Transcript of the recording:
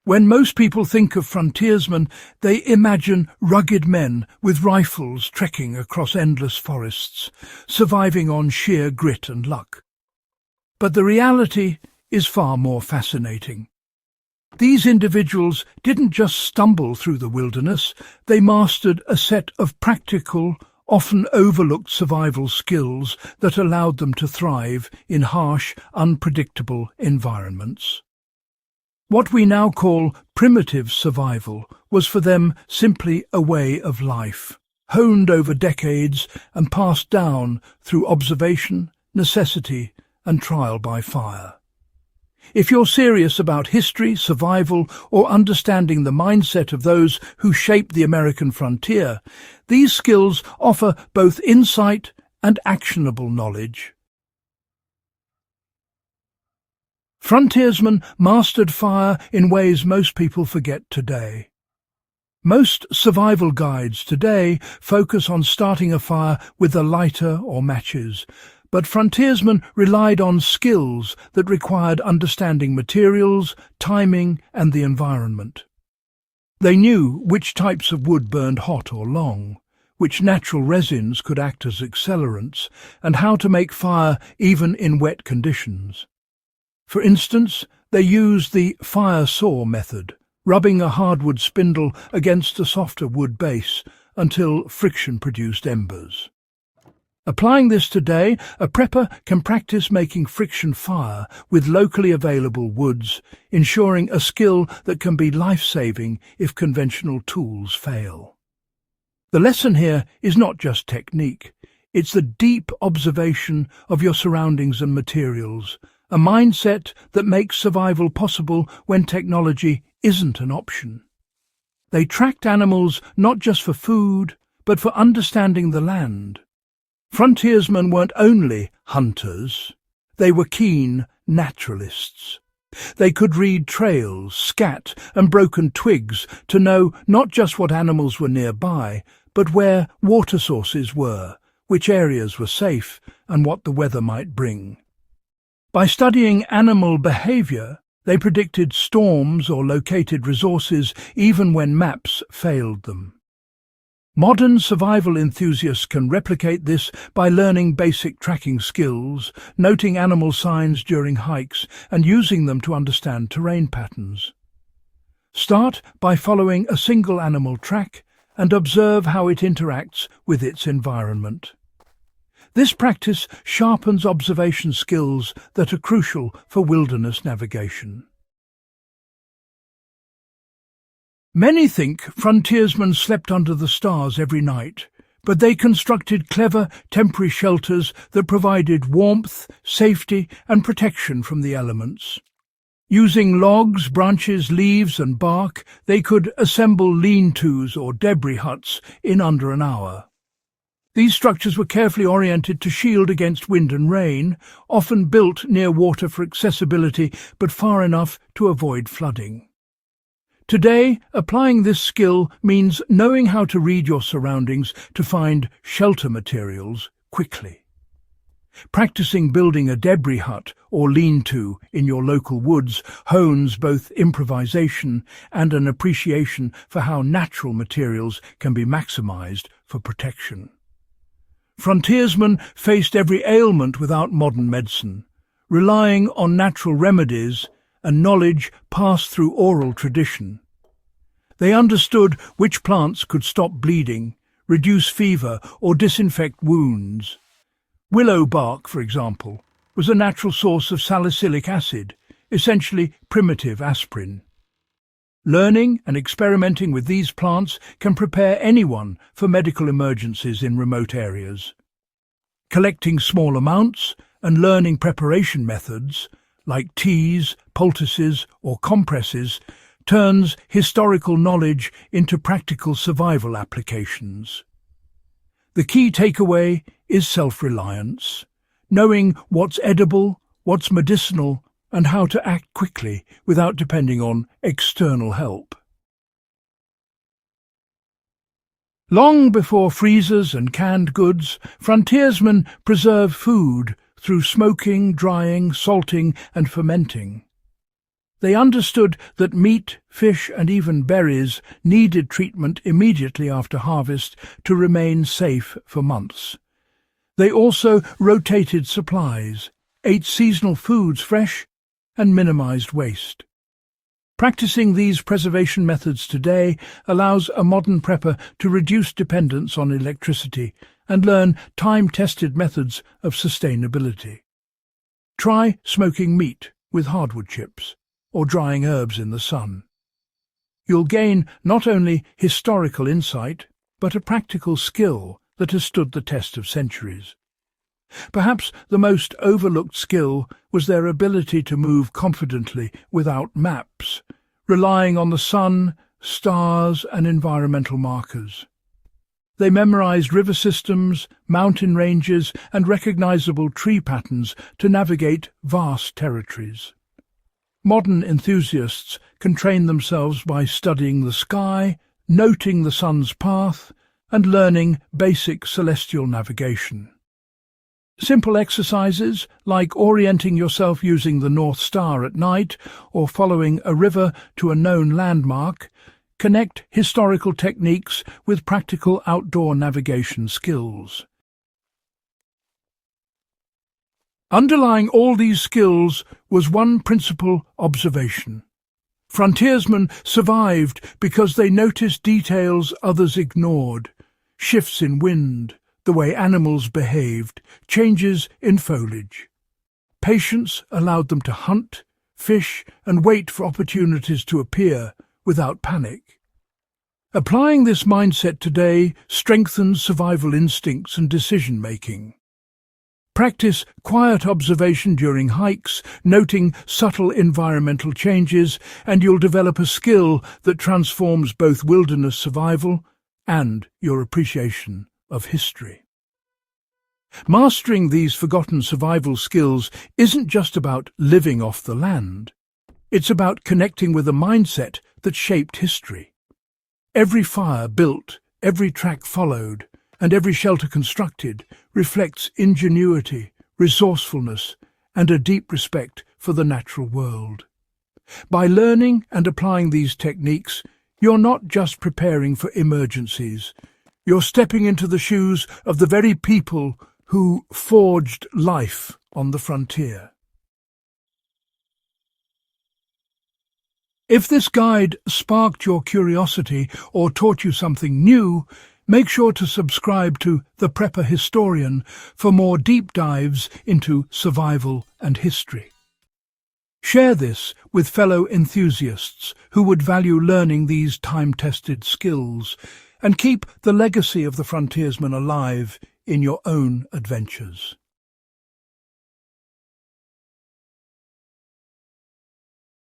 When most people think of frontiersmen, they imagine rugged men with rifles trekking across endless forests, surviving on sheer grit and luck. But the reality is far more fascinating. These individuals didn't just stumble through the wilderness, they mastered a set of practical, often overlooked survival skills that allowed them to thrive in harsh, unpredictable environments. What we now call primitive survival was for them simply a way of life, honed over decades and passed down through observation, necessity, and trial by fire. If you're serious about history, survival, or understanding the mindset of those who shaped the American frontier, these skills offer both insight and actionable knowledge. Frontiersmen mastered fire in ways most people forget today. Most survival guides today focus on starting a fire with a lighter or matches, but frontiersmen relied on skills that required understanding materials, timing, and the environment. They knew which types of wood burned hot or long, which natural resins could act as accelerants, and how to make fire even in wet conditions. For instance, they used the fire saw method, rubbing a hardwood spindle against a softer wood base until friction produced embers. Applying this today, a prepper can practice making friction fire with locally available woods, ensuring a skill that can be life-saving if conventional tools fail. The lesson here is not just technique, it's the deep observation of your surroundings and materials, a mindset that makes survival possible when technology isn't an option. They tracked animals not just for food, but for understanding the land. Frontiersmen weren't only hunters, they were keen naturalists. They could read trails, scat, and broken twigs to know not just what animals were nearby, but where water sources were, which areas were safe, and what the weather might bring. By studying animal behavior, they predicted storms or located resources even when maps failed them. Modern survival enthusiasts can replicate this by learning basic tracking skills, noting animal signs during hikes, and using them to understand terrain patterns. Start by following a single animal track and observe how it interacts with its environment. This practice sharpens observation skills that are crucial for wilderness navigation. Many think frontiersmen slept under the stars every night, but they constructed clever, temporary shelters that provided warmth, safety, and protection from the elements. Using logs, branches, leaves, and bark, they could assemble lean-tos or debris huts in under an hour. These structures were carefully oriented to shield against wind and rain, often built near water for accessibility, but far enough to avoid flooding. Today, applying this skill means knowing how to read your surroundings to find shelter materials quickly. Practicing building a debris hut or lean-to in your local woods hones both improvisation and an appreciation for how natural materials can be maximized for protection. Frontiersmen faced every ailment without modern medicine, relying on natural remedies and knowledge passed through oral tradition. They understood which plants could stop bleeding, reduce fever, or disinfect wounds. Willow bark, for example, was a natural source of salicylic acid, essentially primitive aspirin. Learning and experimenting with these plants can prepare anyone for medical emergencies in remote areas. Collecting small amounts and learning preparation methods, like teas, poultices, or compresses, turns historical knowledge into practical survival applications. The key takeaway is self-reliance, knowing what's edible, what's medicinal, and how to act quickly without depending on external help. Long before freezers and canned goods, frontiersmen preserved food through smoking, drying, salting, and fermenting. They understood that meat, fish and even berries needed treatment immediately after harvest to remain safe for months. They also rotated supplies, ate seasonal foods fresh, and minimized waste. Practicing these preservation methods today allows a modern prepper to reduce dependence on electricity and learn time-tested methods of sustainability. Try smoking meat with hardwood chips or drying herbs in the sun. You'll gain not only historical insight, but a practical skill that has stood the test of centuries. Perhaps the most overlooked skill was their ability to move confidently without maps, relying on the sun, stars and environmental markers. They memorized river systems, mountain ranges and recognizable tree patterns to navigate vast territories. Modern enthusiasts can train themselves by studying the sky, noting the sun's path, and learning basic celestial navigation. Simple exercises, like orienting yourself using the North Star at night or following a river to a known landmark, connect historical techniques with practical outdoor navigation skills. Underlying all these skills was one principal observation. Frontiersmen survived because they noticed details others ignored: shifts in wind, the way animals behaved, changes in foliage. Patience allowed them to hunt, fish, and wait for opportunities to appear without panic. Applying this mindset today strengthens survival instincts and decision-making. Practice quiet observation during hikes, noting subtle environmental changes, and you'll develop a skill that transforms both wilderness survival and your appreciation of history. Mastering these forgotten survival skills isn't just about living off the land. It's about connecting with a mindset that shaped history. Every fire built, every track followed, and every shelter constructed reflects ingenuity, resourcefulness, and a deep respect for the natural world. By learning and applying these techniques, you're not just preparing for emergencies. You're stepping into the shoes of the very people who forged life on the frontier. If this guide sparked your curiosity or taught you something new, make sure to subscribe to The Prepper Historian for more deep dives into survival and history. Share this with fellow enthusiasts who would value learning these time-tested skills, and keep the legacy of the frontiersmen alive in your own adventures.